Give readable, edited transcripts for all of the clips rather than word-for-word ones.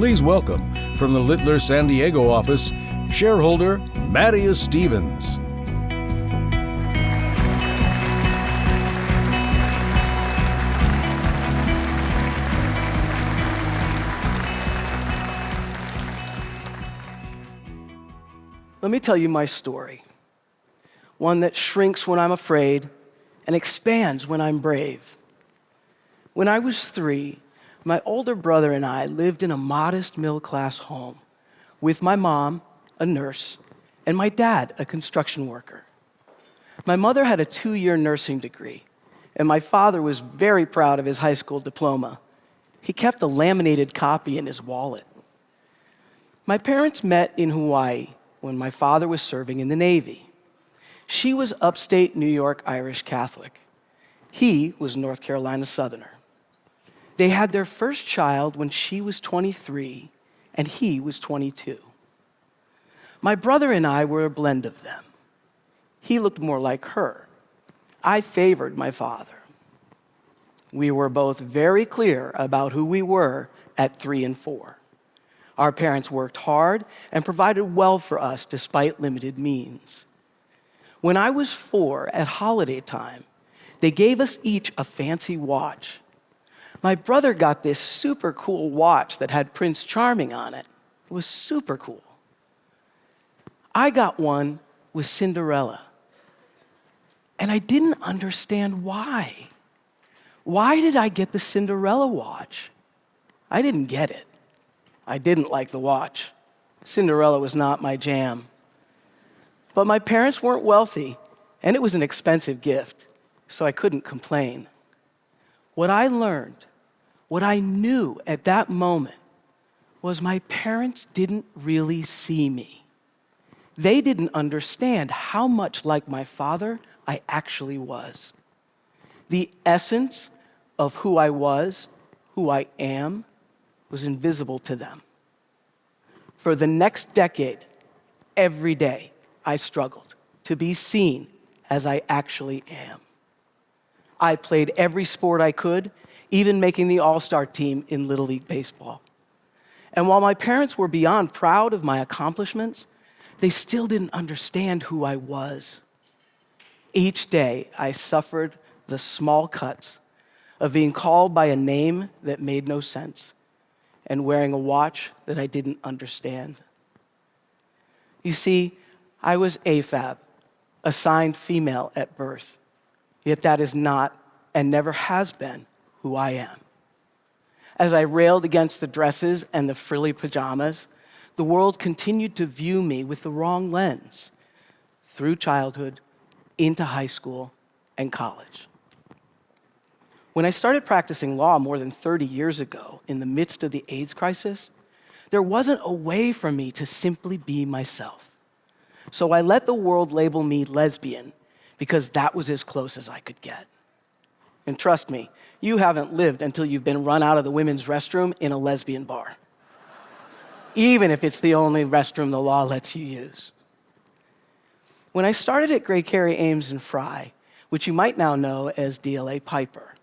Please welcome, from the Littler San Diego office, shareholder Mattheus Stephens. Let me tell you my story, one that shrinks when I'm afraid and expands when I'm brave. When I was 3, my older brother and I lived in a modest middle-class home with my mom, a nurse, and my dad, a construction worker. My mother had a 2-year nursing degree, and my father was very proud of his high school diploma. He kept a laminated copy in his wallet. My parents met in Hawaii when my father was serving in the Navy. She was upstate New York Irish Catholic. He was North Carolina Southerner. They had their first child when she was 23 and he was 22. My brother and I were a blend of them. He looked more like her. I favored my father. We were both very clear about who we were at 3 and 4. Our parents worked hard and provided well for us despite limited means. When I was 4 at holiday time, they gave us each a fancy watch. My brother got this super cool watch that had Prince Charming on it. It was super cool. I got one with Cinderella. And I didn't understand why. Why did I get the Cinderella watch? I didn't get it. I didn't like the watch. Cinderella was not my jam. But my parents weren't wealthy, and it was an expensive gift, so I couldn't complain. What I learned, what I knew at that moment, was my parents didn't really see me. They didn't understand how much like my father I actually was. The essence of who I was, who I am, was invisible to them. For the next decade, every day, I struggled to be seen as I actually am. I played every sport I could, even making the all-star team in Little League Baseball. And while my parents were beyond proud of my accomplishments, they still didn't understand who I was. Each day, I suffered the small cuts of being called by a name that made no sense and wearing a watch that I didn't understand. You see, I was AFAB, assigned female at birth, yet that is not and never has been who I am. As I railed against the dresses and the frilly pajamas, the world continued to view me with the wrong lens through childhood, into high school, and college. When I started practicing law more than 30 years ago in the midst of the AIDS crisis, there wasn't a way for me to simply be myself. So I let the world label me lesbian because that was as close as I could get. And trust me, you haven't lived until you've been run out of the women's restroom in a lesbian bar, even if it's the only restroom the law lets you use. When I started at Gray Carey Ames and Fry, which you might now know as DLA Piper,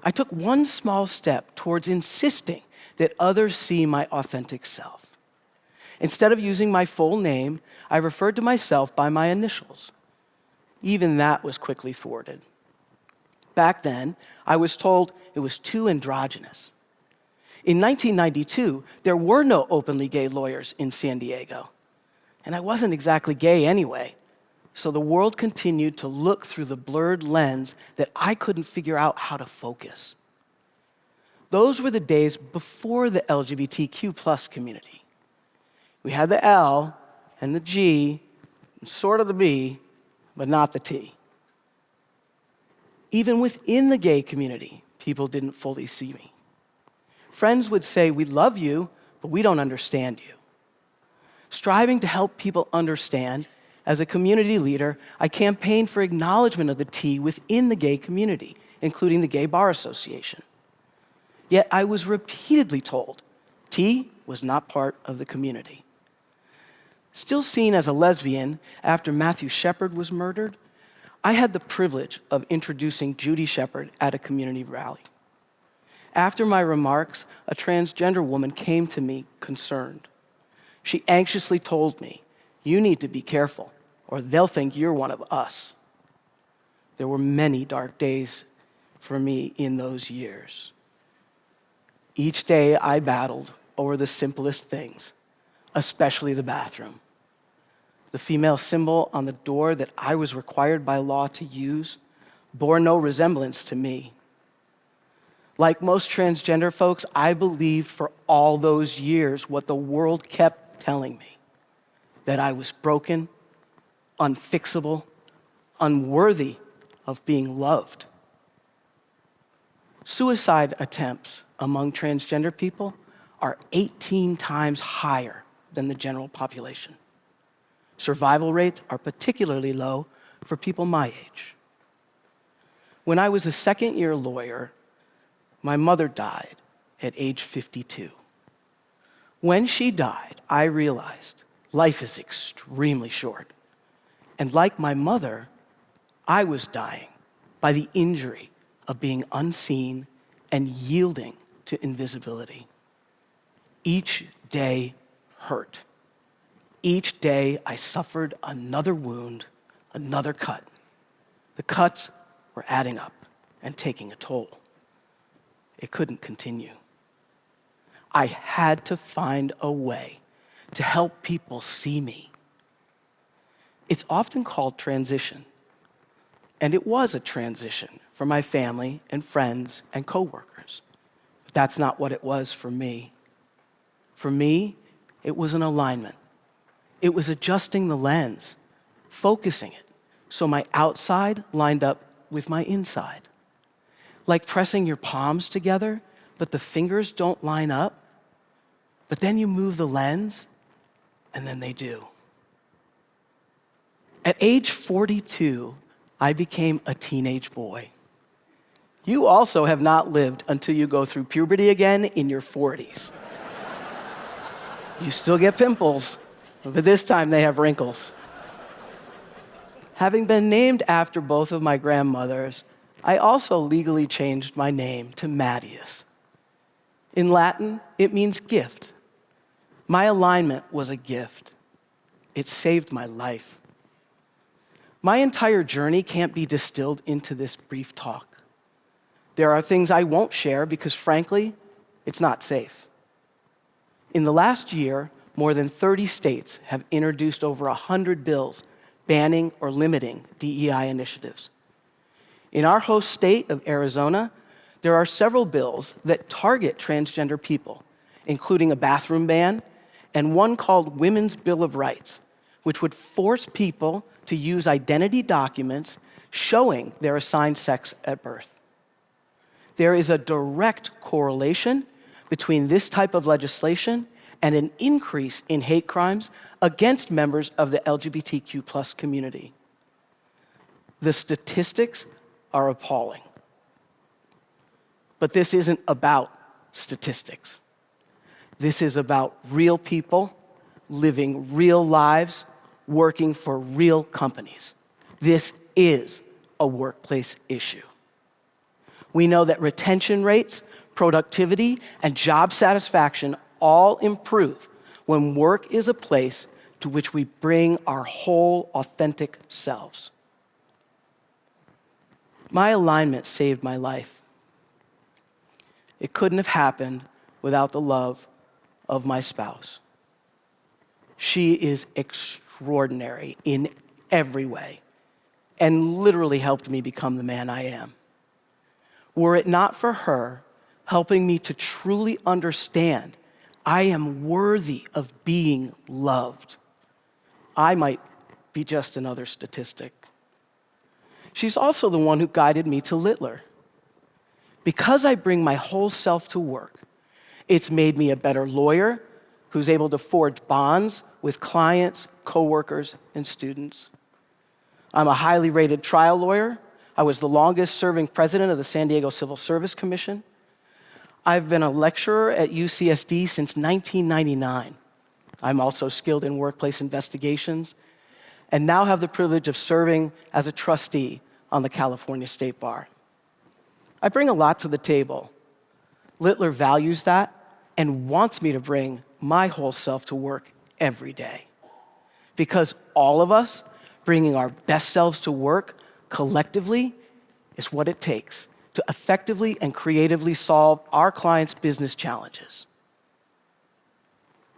I took one small step towards insisting that others see my authentic self. Instead of using my full name, I referred to myself by my initials. Even that was quickly thwarted. Back then, I was told it was too androgynous. In 1992, there were no openly gay lawyers in San Diego. And I wasn't exactly gay anyway. So the world continued to look through the blurred lens that I couldn't figure out how to focus. Those were the days before the LGBTQ plus community. We had the L and the G, and sort of the B, but not the T. Even within the gay community, people didn't fully see me. Friends would say, "We love you, but we don't understand you." Striving to help people understand, as a community leader, I campaigned for acknowledgement of the T within the gay community, including the Gay Bar Association. Yet I was repeatedly told T was not part of the community. Still seen as a lesbian after Matthew Shepard was murdered, I had the privilege of introducing Judy Shepard at a community rally. After my remarks, a transgender woman came to me concerned. She anxiously told me, "You need to be careful, or they'll think you're one of us." There were many dark days for me in those years. Each day I battled over the simplest things, especially the bathroom. The female symbol on the door that I was required by law to use bore no resemblance to me. Like most transgender folks, I believed for all those years what the world kept telling me, that I was broken, unfixable, unworthy of being loved. Suicide attempts among transgender people are 18 times higher than the general population. Survival rates are particularly low for people my age. When I was a second-year lawyer, my mother died at age 52. When she died, I realized life is extremely short. And like my mother, I was dying by the injury of being unseen and yielding to invisibility. Each day hurt. Each day I suffered another wound, another cut. The cuts were adding up and taking a toll. It couldn't continue. I had to find a way to help people see me. It's often called transition, and it was a transition for my family and friends and coworkers. But that's not what it was for me. For me, it was an alignment. It was adjusting the lens, focusing it so my outside lined up with my inside. Like pressing your palms together, but the fingers don't line up, but then you move the lens, and then they do. At age 42, I became a teenage boy. You also have not lived until you go through puberty again in your 40s. You still get pimples, but this time they have wrinkles. Having been named after both of my grandmothers, I also legally changed my name to Mattheus. In Latin, it means gift. My alignment was a gift. It saved my life. My entire journey can't be distilled into this brief talk. There are things I won't share because, frankly, it's not safe. In the last year, more than 30 states have introduced over 100 bills banning or limiting DEI initiatives. In our host state of Arizona, there are several bills that target transgender people, including a bathroom ban and one called Women's Bill of Rights, which would force people to use identity documents showing their assigned sex at birth. There is a direct correlation between this type of legislation and an increase in hate crimes against members of the LGBTQ+ community. The statistics are appalling. But this isn't about statistics. This is about real people living real lives, working for real companies. This is a workplace issue. We know that retention rates, productivity, and job satisfaction all improve when work is a place to which we bring our whole authentic selves. My alignment saved my life. It couldn't have happened without the love of my spouse. She is extraordinary in every way and literally helped me become the man I am. Were it not for her helping me to truly understand I am worthy of being loved, I might be just another statistic. She's also the one who guided me to Littler. Because I bring my whole self to work, it's made me a better lawyer who's able to forge bonds with clients, coworkers, and students. I'm a highly rated trial lawyer. I was the longest serving president of the San Diego Civil Service Commission. I've been a lecturer at UCSD since 1999. I'm also skilled in workplace investigations and now have the privilege of serving as a trustee on the California State Bar. I bring a lot to the table, Littler values that and wants me to bring my whole self to work every day. Because all of us bringing our best selves to work collectively is what it takes to effectively and creatively solve our clients' business challenges.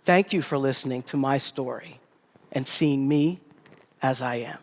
Thank you for listening to my story and seeing me as I am.